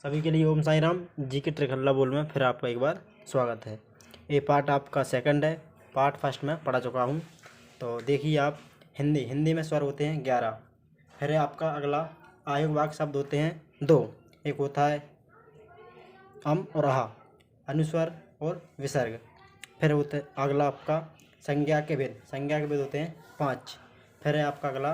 सभी के लिए ओम साई राम जी के ट्रिखल्ला बोल में फिर आपका एक बार स्वागत है। ये पार्ट आपका सेकंड है। पार्ट फर्स्ट में पढ़ा चुका हूँ। तो देखिए आप, हिंदी में स्वर होते हैं 11। फिर आपका अगला आयोग वाक शब्द होते हैं 2। एक होता है अम और आहा, अनुस्वर और विसर्ग। फिर होते अगला आपका संज्ञा के भेद होते हैं 5। फिर है आपका अगला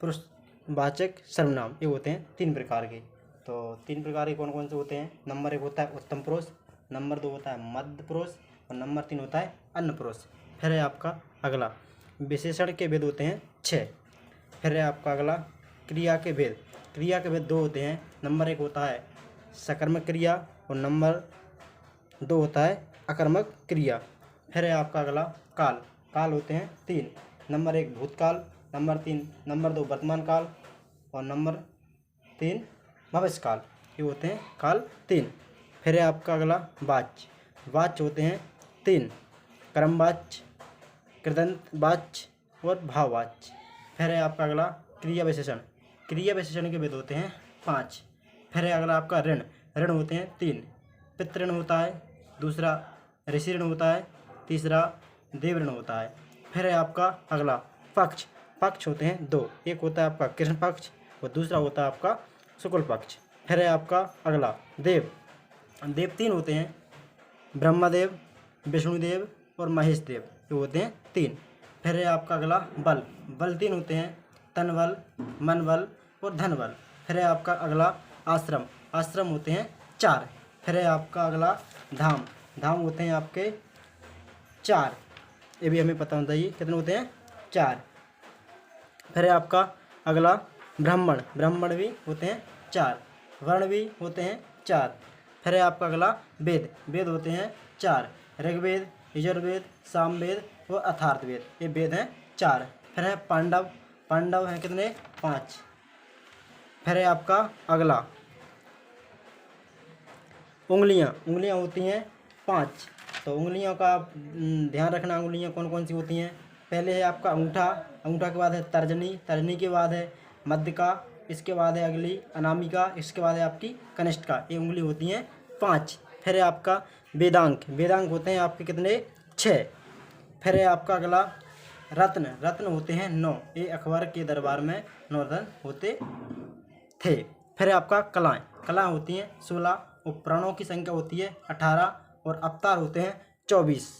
पुरुषवाचक सर्वनाम, ये होते हैं 3 प्रकार के। तो 3 प्रकार के कौन कौन से होते हैं? नंबर 1 होता है उत्तम पुरुष, नंबर 2 होता है मध्य पुरुष और नंबर 3 होता है अन्य पुरुष। फिर है आपका अगला विशेषण के भेद होते हैं 6। फिर है आपका अगला क्रिया के भेद 2 होते हैं। नंबर 1 होता है सकर्मक क्रिया और नंबर 2 होता है अकर्मक क्रिया। फिर है आपका अगला काल होते हैं 3। नंबर 1 भूतकाल, नंबर 2 वर्तमान काल और नंबर 3 भविष्यकाल। ये होते हैं काल 3। फिर है आपका अगला वाच्य होते हैं 3, कर्मवाच्य, कृदंत वाच्य और भाववाच्य। फिर है आपका अगला क्रिया विशेषण के भेद होते हैं 5। फिर है अगला आपका ऋण होते हैं 3। पितृ ऋण होता है, दूसरा ऋषि ऋण होता है, तीसरा देव ऋण होता है। फिर है आपका अगला पक्ष होते हैं 2। एक होता है आपका कृष्ण पक्ष और दूसरा होता है आपका शुक्ल पक्ष। फिर है आपका अगला देव 3 होते हैं, ब्रह्मदेव, विष्णुदेव और महेश देव, ये होते हैं 3। फिर है आपका अगला बल 3 होते हैं, तन बल, मन बल और धन बल। फिर है आपका अगला आश्रम होते हैं 4। फिर है आपका अगला धाम होते हैं आपके 4। ये भी हमें पता होना चाहिए कितने होते हैं, 4। फिर है आपका अगला ब्राह्मण भी होते हैं 4, वर्ण भी होते हैं 4। फिर है आपका अगला वेद होते हैं 4, ऋग्वेद, यजुर्वेद, सामवेद और अथर्ववेद, ये वेद हैं 4। फिर है पांडव हैं कितने, 5। फिर है आपका अगला उंगलियां होती हैं 5। तो उंगलियों का ध्यान रखना, उंगलियां कौन कौन सी होती हैं। पहले है आपका अंगूठा के बाद है तर्जनी के बाद है मध्यका, इसके बाद है अगली अनामिका, इसके बाद है आपकी कनिष्ठिका। ये उंगली होती हैं 5। फिर है आपका वेदांग होते हैं आपके कितने, 6। फिर है आपका अगला रत्न होते हैं 9। ये अकबर के दरबार में 9 रत्न होते थे। फिर है आपका कलाएं होती हैं 16 और प्राणों की संख्या होती है 18 और अवतार होते हैं 24।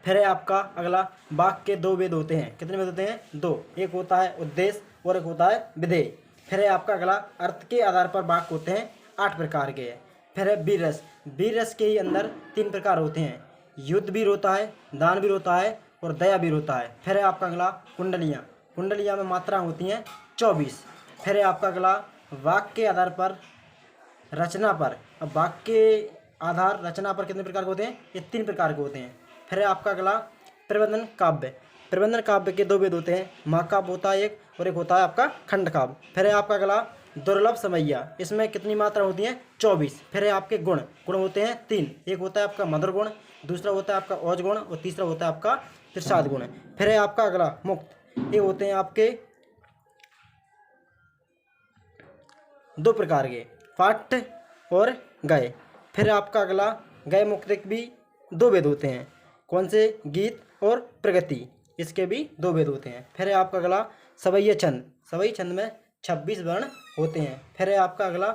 फिर है आपका अगला वाक्य के 2 भेद होते हैं। कितने भेद होते हैं, 2। एक होता है उद्देश्य और एक होता है विधेय। फिर है आपका अगला अर्थ के आधार पर वाक्य होते हैं 8 प्रकार के। फिर है वीर रस के ही अंदर 3 प्रकार होते हैं, युद्ध वीर होता है, दान वीर होता है और दया वीर होता है। फिर है आपका अगला कुंडलियाँ में मात्रा होती हैं 24। फिर है आपका अगला वाक्य के आधार पर रचना पर, अब वाक्य के आधार रचना पर कितने प्रकार के होते हैं, ये 3 प्रकार के होते हैं। फिर है आपका अगला प्रबंधन काव्य के 2 भेद होते हैं, महाकाव्य होता है एक और एक होता है आपका खंड काव्य। फिर है आपका अगला दुर्लभ समैया, इसमें कितनी मात्रा होती है, 24। फिर है आपके गुण होते हैं 3। एक होता है आपका मधुर गुण, दूसरा होता है आपका औज गुण और तीसरा होता है आपका प्रसाद गुण। फिर है आपका अगला मुक्त, ये होते हैं आपके 2 प्रकार के, पाठ्य और गए। फिर आपका अगला गए मुक्त भी 2 भेद होते हैं, कौन से, गीत और प्रगति, इसके भी 2 भेद होते हैं। फिर है आपका अगला सवैया छंद में 26 वर्ण होते हैं। फिर है आपका अगला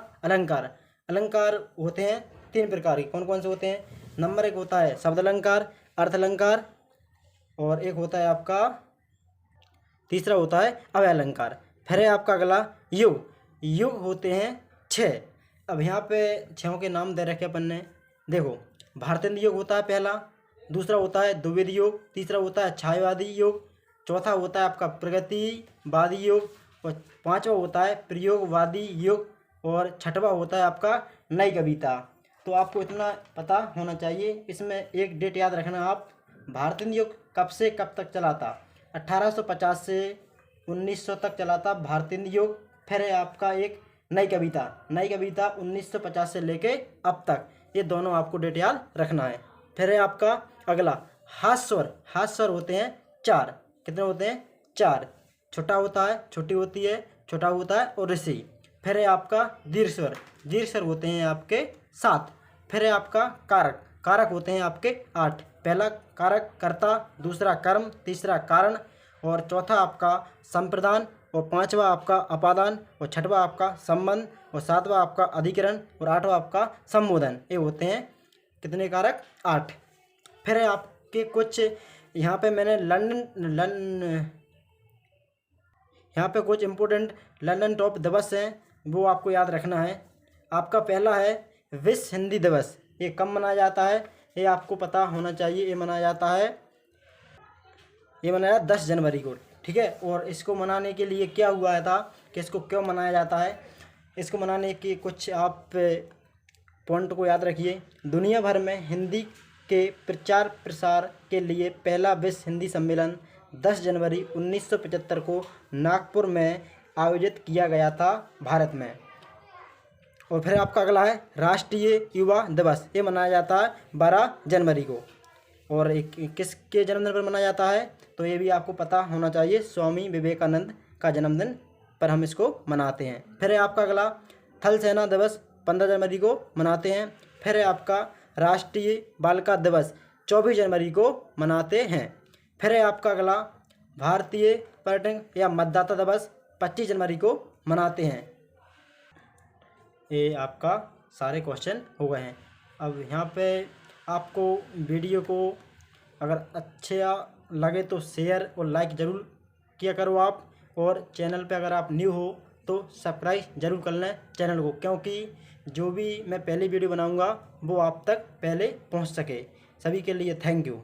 अलंकार होते हैं 3 प्रकार के, कौन कौन से होते हैं। नंबर 1 होता है शब्द अलंकार, अर्थ अलंकार और एक होता है आपका तीसरा होता है अवय अलंकार। फिर है आपका अगला युग होते हैं 6। अब यहाँ पे 6 के नाम दे रखे अपन ने, देखो भारतेंद्र योग होता है पहला, दूसरा होता है द्विवेदी योग, तीसरा होता है छायावादी योग, चौथा होता है आपका प्रगतिवादी योग और 5वां होता है प्रयोगवादी योग और 6वां होता है आपका नई कविता। तो आपको इतना पता होना चाहिए। इसमें एक डेट याद रखना आप, भारतेंद्र योग कब से कब तक चला था, 1850 से 1900 तक चला था भारतेंद्र योग। फिर है आपका एक नई कविता 1950 से लेके अब तक, ये दोनों आपको डेट याद रखना है। फिर है आपका अगला हाथ स्वर होते हैं 4। कितने होते हैं, 4। छोटा होता है, छोटी होती है, छोटा होता है और ऋषि। फिर है आपका दीर्घ स्वर, दीर्घ स्वर होते हैं आपके 7। फिर है आपका कारक, कारक होते हैं आपके 8। पहला कारक कर्ता, दूसरा कर्म, तीसरा कारण, और चौथा आपका संप्रदान, और पांचवा आपका अपादान, और छठवां आपका संबंध, और सातवां आपका अधिकरण, और आठवां आपका संबोधन। ये होते हैं कितने कारक? 8। फिर है आपके कुछ यहाँ पे मैंने यहाँ पे कुछ इम्पोर्टेंट लंदन टॉप दिवस हैं, वो आपको याद रखना है। आपका पहला है विश्व हिंदी दिवस। ये कब मनाया जाता है? ये आपको पता होना चाहिए। ये मनाया जाता है 10 जनवरी को, ठीक है। और इसको मनाने के लिए क्या हुआ था कि इसको क्यों मनाया जाता है? इसको मनाने की कुछ आप पॉइंट को याद रखिए। दुनिया भर में हिंदी के प्रचार प्रसार के लिए पहला विश्व हिंदी सम्मेलन 10 जनवरी 1975 को नागपुर में आयोजित किया गया था, भारत में। और फिर आपका अगला है राष्ट्रीय युवा दिवस। ये मनाया जाता है 12 जनवरी को। और किसके जन्मदिन पर मनाया जाता है? तो ये भी आपको पता होना चाहिए, स्वामी विवेकानंद का जन्मदिन पर हम इसको मनाते हैं। फिर है आपका अगला थल सेना दिवस, 15 जनवरी को मनाते हैं। फिर है आपका राष्ट्रीय बालिका दिवस, 24 जनवरी को मनाते हैं। फिर है आपका अगला भारतीय पर्यटन या मतदाता दिवस, 25 जनवरी को मनाते हैं। ये आपका सारे क्वेश्चन हो गए हैं। अब यहाँ पे आपको वीडियो को अगर अच्छा लगे तो शेयर और लाइक ज़रूर किया करो आप। और चैनल पे अगर आप न्यू हो तो सब्सक्राइब ज़रूर कर लें चैनल को, क्योंकि जो भी मैं पहली वीडियो बनाऊंगा वो आप तक पहले पहुंच सके। सभी के लिए थैंक यू।